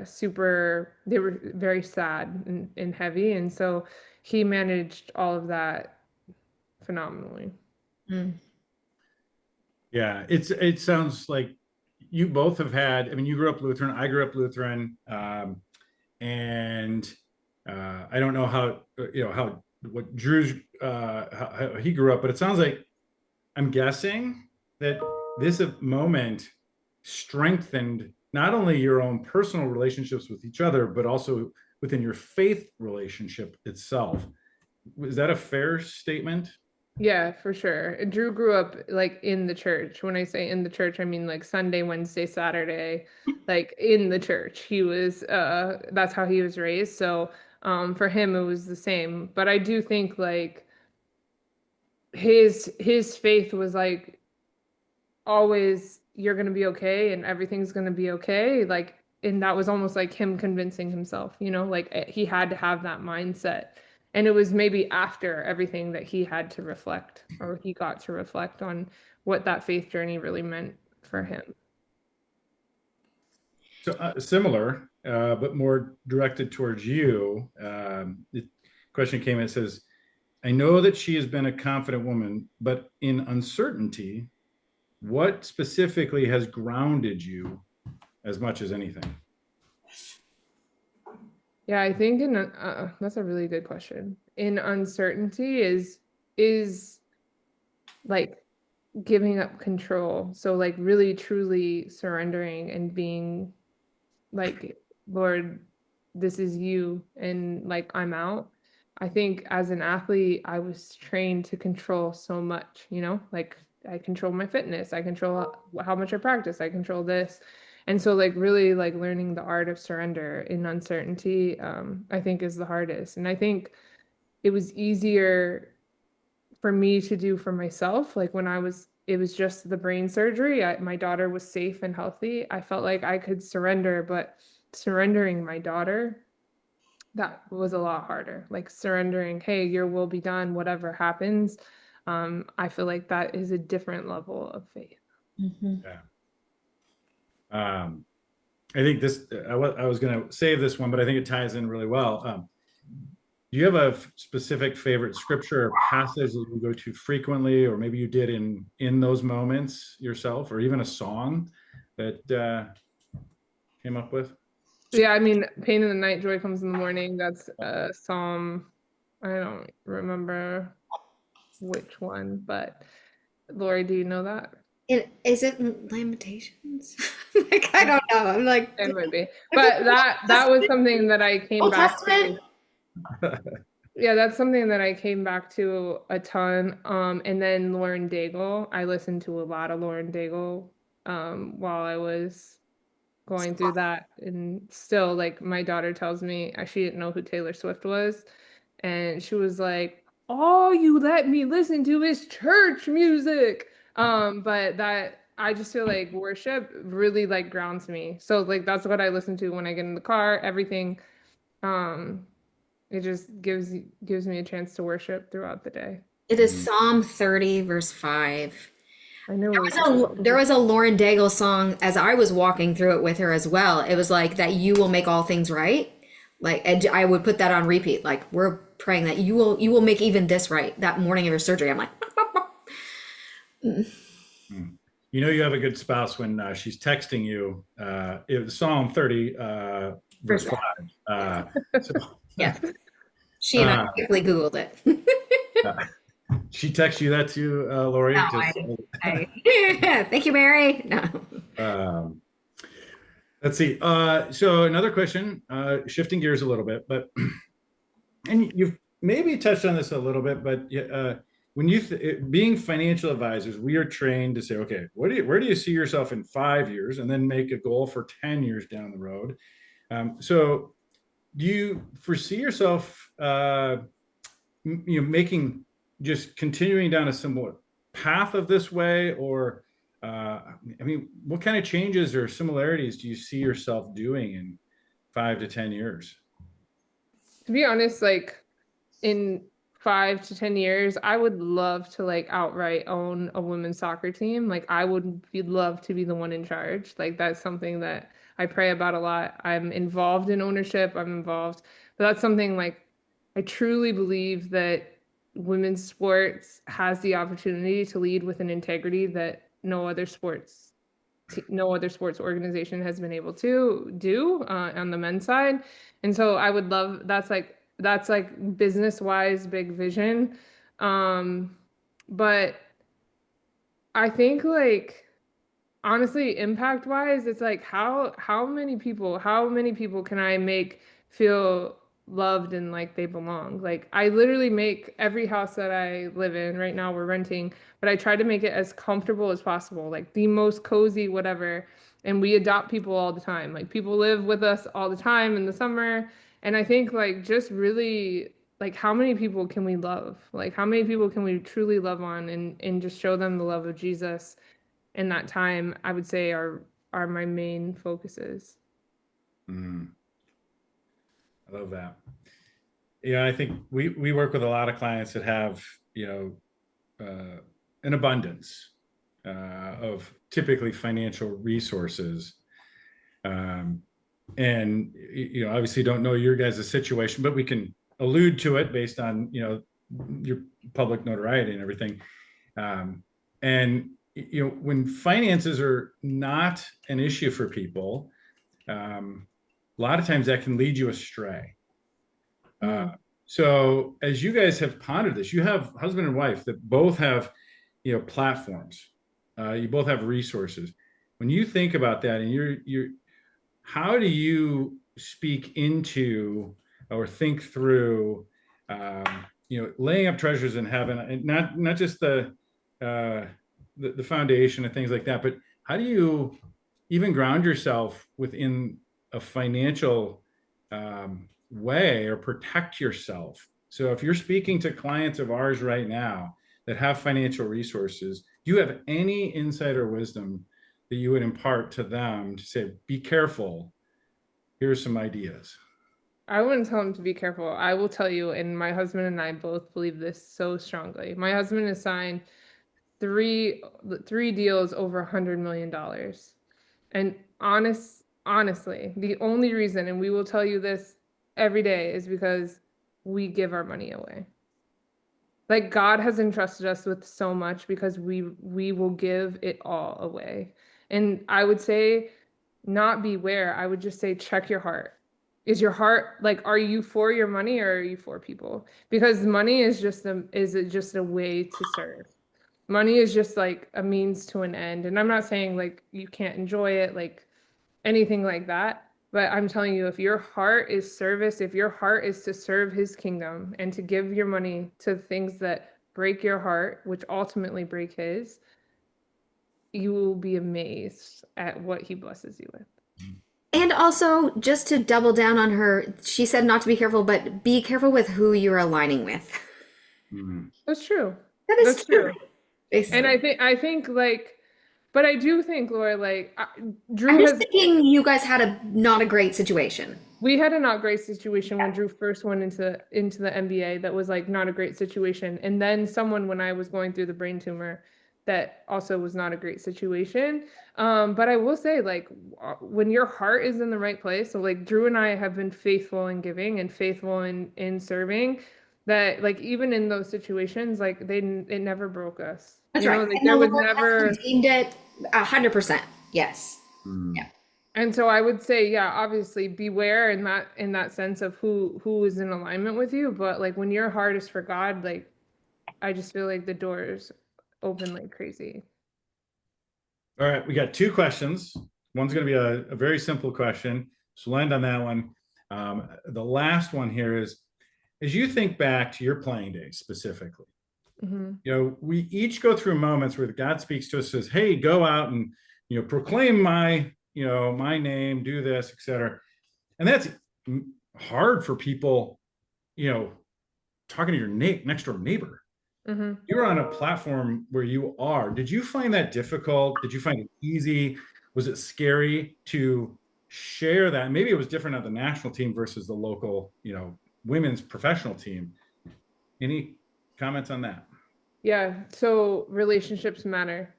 super, they were very sad and heavy, and so he managed all of that phenomenally. Mm. Yeah, it sounds like you both have had. I mean, you grew up Lutheran. I grew up Lutheran, and I don't know how how what Drew's how he grew up, but it sounds like I'm guessing that this moment strengthened not only your own personal relationships with each other, but also within your faith relationship itself. Is that a fair statement? Yeah, for sure. Drew grew up like in the church. When I say in the church, I mean like Sunday, Wednesday, Saturday, like in the church. He was that's how he was raised. So for him it was the same. But I do think like his faith was like always, you're gonna be okay and everything's gonna be okay. Like, and that was almost like him convincing himself, like he had to have that mindset. And it was maybe after everything that he had to reflect, or he got to reflect on what that faith journey really meant for him. So similar, but more directed towards you. The question came in, it says, I know that she has been a confident woman, but in uncertainty, what specifically has grounded you as much as anything? Yeah, I think in that's a really good question. In uncertainty is like giving up control. So like really truly surrendering and being like, Lord, this is you, and like I'm out. I think as an athlete, I was trained to control so much, you know, like I control my fitness, I control how much I practice, I control this. And so like really like learning the art of surrender in uncertainty, I think is the hardest. And I think it was easier for me to do for myself. Like when it was just the brain surgery. My daughter was safe and healthy. I felt like I could surrender, but surrendering my daughter, that was a lot harder. Like surrendering, hey, your will be done, whatever happens. I feel like that is a different level of faith. Mhm. Yeah. I think this, I was going to save this one, but I think it ties in really well. Do you have a specific favorite scripture or passage that you go to frequently, or maybe you did in those moments yourself, or even a song that came up with? Yeah, I mean, pain in the night, joy comes in the morning. That's Psalm. I don't remember which one, but Lori, do you know that? Is it Lamentations? Like, I don't know. I'm like, It might be. is it But that was something that I came Old back Testament? to. Yeah, that's something that I came back to a ton. And then Lauren Daigle. I listened to a lot of Lauren Daigle while I was going through that. And still, like my daughter tells me she didn't know who Taylor Swift was. And she was like, all you let me listen to is church music. But that I just feel like worship really like grounds me. So like that's what I listen to when I get in the car, everything. Um, it just gives me a chance to worship throughout the day. It is Psalm 30, verse 5. I know it was a There was a Lauren Daigle song as I was walking through it with her as well. It was like that you will make all things right. Like, and I would put that on repeat. Like, we're praying that you will make even this right that morning of your surgery. I'm like, You know, you have a good spouse when she's texting you. It was Psalm 30, verse verse 5. 5. So, Yeah. She and I quickly Googled it. she texts you that too, Lori? No, thank you, Mary. No. Um, let's see. So another question, shifting gears a little bit, but and you've maybe touched on this a little bit, but when being financial advisors, we are trained to say, okay, where do you see yourself in 5 years, and then make a goal for 10 years down the road. So do you foresee yourself, making, just continuing down a similar path of this way, or I mean, what kind of changes or similarities do you see yourself doing in 5 to 10 years? To be honest, like in 5 to 10 years, I would love to like outright own a women's soccer team. Like I would love to be the one in charge. Like that's something that I pray about a lot. I'm involved in ownership. I'm involved, but that's something like I truly believe that women's sports has the opportunity to lead with an integrity that no other sports organization has been able to do on the men's side. And so I would love that's like business wise big vision. Um, but I think like honestly, impact wise, it's like how many people can I make feel loved and like they belong? Like I literally make every house that I live in right now, we're renting, but I try to make it as comfortable as possible, like the most cozy, whatever. And we adopt people all the time. Like people live with us all the time in the summer. And I think like just really like how many people can we love? Like how many people can we truly love on and just show them the love of Jesus in that time, I would say are my main focuses. Mm, I love that. Yeah, I think we work with a lot of clients that have, an abundance of typically financial resources. Um, and obviously don't know your guys' situation, but we can allude to it based on your public notoriety and everything. And when finances are not an issue for people, a lot of times that can lead you astray. Mm. So as you guys have pondered this, you have husband and wife that both have, platforms. You both have resources. When you think about that, and how do you speak into or think through, laying up treasures in heaven, and not just uh, the foundation and things like that, but how do you even ground yourself within a financial way, or protect yourself? So if you're speaking to clients of ours right now that have financial resources, do you have any insight or wisdom that you would impart to them to say, be careful, here's some ideas? I wouldn't tell him to be careful. I will tell you, and my husband and I both believe this so strongly. My husband has signed three three deals over $100 million. And honestly, the only reason, and we will tell you this every day, is because we give our money away. Like God has entrusted us with so much because we will give it all away. And I would say not beware. I would just say check your heart. Is your heart like, are you for your money or are you for people? Because money is just a way to serve. Money is just like a means to an end. And I'm not saying like you can't enjoy it, like anything like that. But I'm telling you, if your heart is service, if your heart is to serve his kingdom and to give your money to things that break your heart, which ultimately break his, you will be amazed at what he blesses you with. And also, just to double down on her, she said not to be careful, but be careful with who you're aligning with. Mhm. That's true. That is That's true, true. And basically. I think like, but I do think, Laura, like Drew I'm just has, thinking you guys had a not a great situation. we had a not great situation when Drew first went into the NBA. That was like not a great situation. And then someone when I was going through the brain tumor, that also was not a great situation. But I will say, like, when your heart is in the right place, so like Drew and I have been faithful in giving and faithful in serving, that like even in those situations, like it never broke us. That's You right. know, like And the there was Lord has never. redeemed it 100%. Yes. Yeah. Mhm. And so I would say, yeah, obviously beware in that sense of who is in alignment with you. But like when your heart is for God, like I just feel like the doors open like crazy. All right, we got two questions. One's going to be a very simple question, so land on that one. The last one here is, as you think back to your playing days specifically, Hmm. we each go through moments where God speaks to us, says, hey, go out and proclaim my name, do this, etc. And that's hard for people, you know talking to your next door neighbor. Hmm. You're on a platform where you are. Did you find that difficult? Did you find it easy? Was it scary to share that? Maybe it was different at the national team versus the local, women's professional team. Any comments on that? Yeah, so relationships matter.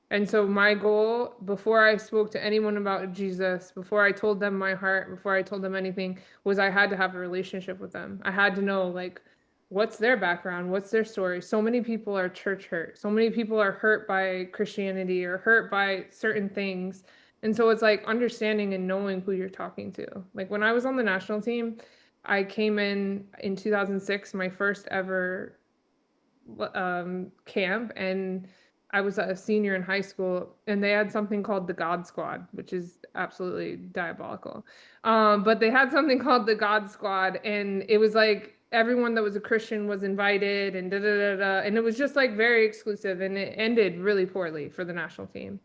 And so my goal before I spoke to anyone about Jesus, before I told them my heart, before I told them anything, was I had to have a relationship with them. I had to know like what's their background, what's their story. So many people are church hurt. So many people are hurt by Christianity or hurt by certain things. And so it's like understanding and knowing who you're talking to. Like when I was on the national team, I came in 2006, my first ever camp, and I was a senior in high school, and they had something called the God Squad, which is absolutely diabolical. But they had something called the God Squad, and it was like everyone that was a Christian was invited, and da da da da, and it was just like very exclusive, and it ended really poorly for the national team.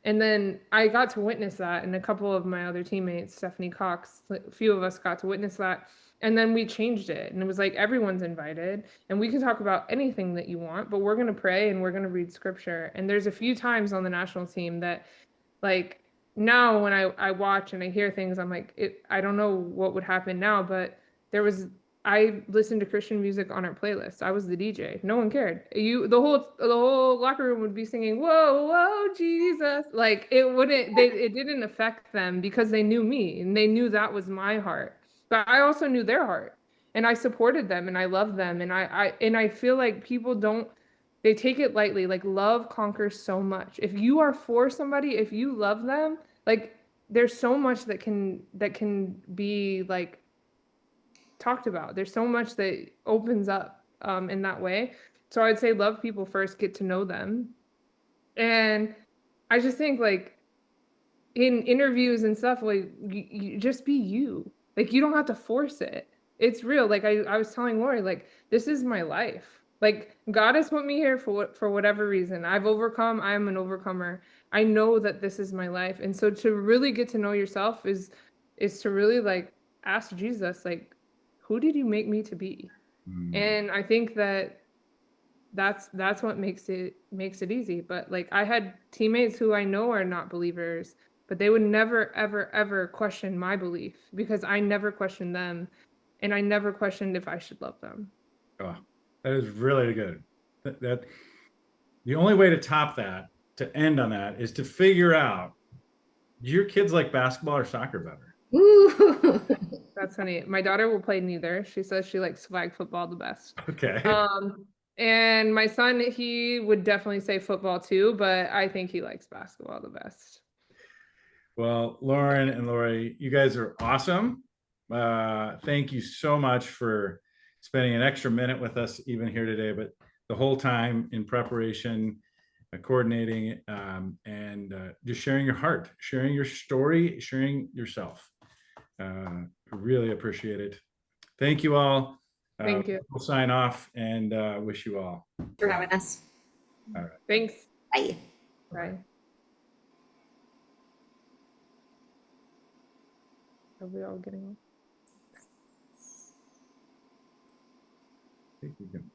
And then I got to witness that, and a couple of my other teammates, Stephanie Cox, a few of us got to witness that. And then we changed it, and it was like everyone's invited and we can talk about anything that you want, but we're going to pray and we're going to read scripture. And there's a few times on the national team that like now when I watch and I hear things, I'm like, I don't know what would happen now, but I listened to Christian music on our playlist. I was the DJ. No one cared. The whole locker room would be singing, "Whoa, whoa, Jesus!" Like it didn't affect them because they knew me and they knew that was my heart. But I also knew their heart, and I supported them and I loved them, and I feel like people don't, they take it lightly. Like love conquers so much. If you are for somebody, if you love them, like there's so much that can be like talked about. There's so much that opens up in that way. So I'd say love people first, get to know them. And I just think like in interviews and stuff, like you just be you. Like you don't have to force it. It's real. Like I was telling Lori, like this is my life. Like God has put me here for whatever reason. I've overcome. I am an overcomer. I know that this is my life. And so to really get to know yourself is to really like ask Jesus, like, who did you make me to be? And I think that that's what makes it easy. But like I had teammates who I know are not believers, but they would never ever ever question my belief because I never questioned them, and I never questioned if I should love them. Oh, that is really good. That the only way to top that, to end on that, is to figure out, do your kids like basketball or soccer better? Ooh. That's funny. My daughter will play neither. She says she likes flag football the best. Okay. And my son, he would definitely say football too, but I think he likes basketball the best. Well, Lauren and Lori, you guys are awesome. Thank you so much for spending an extra minute with us even here today, but the whole time in preparation, coordinating, and just sharing your heart, sharing your story, sharing yourself. Really appreciate it. Thank you all. Thank you. We'll sign off and wish you all. For having us. All right. Thanks. Bye. Bye. Are we all getting? I think we can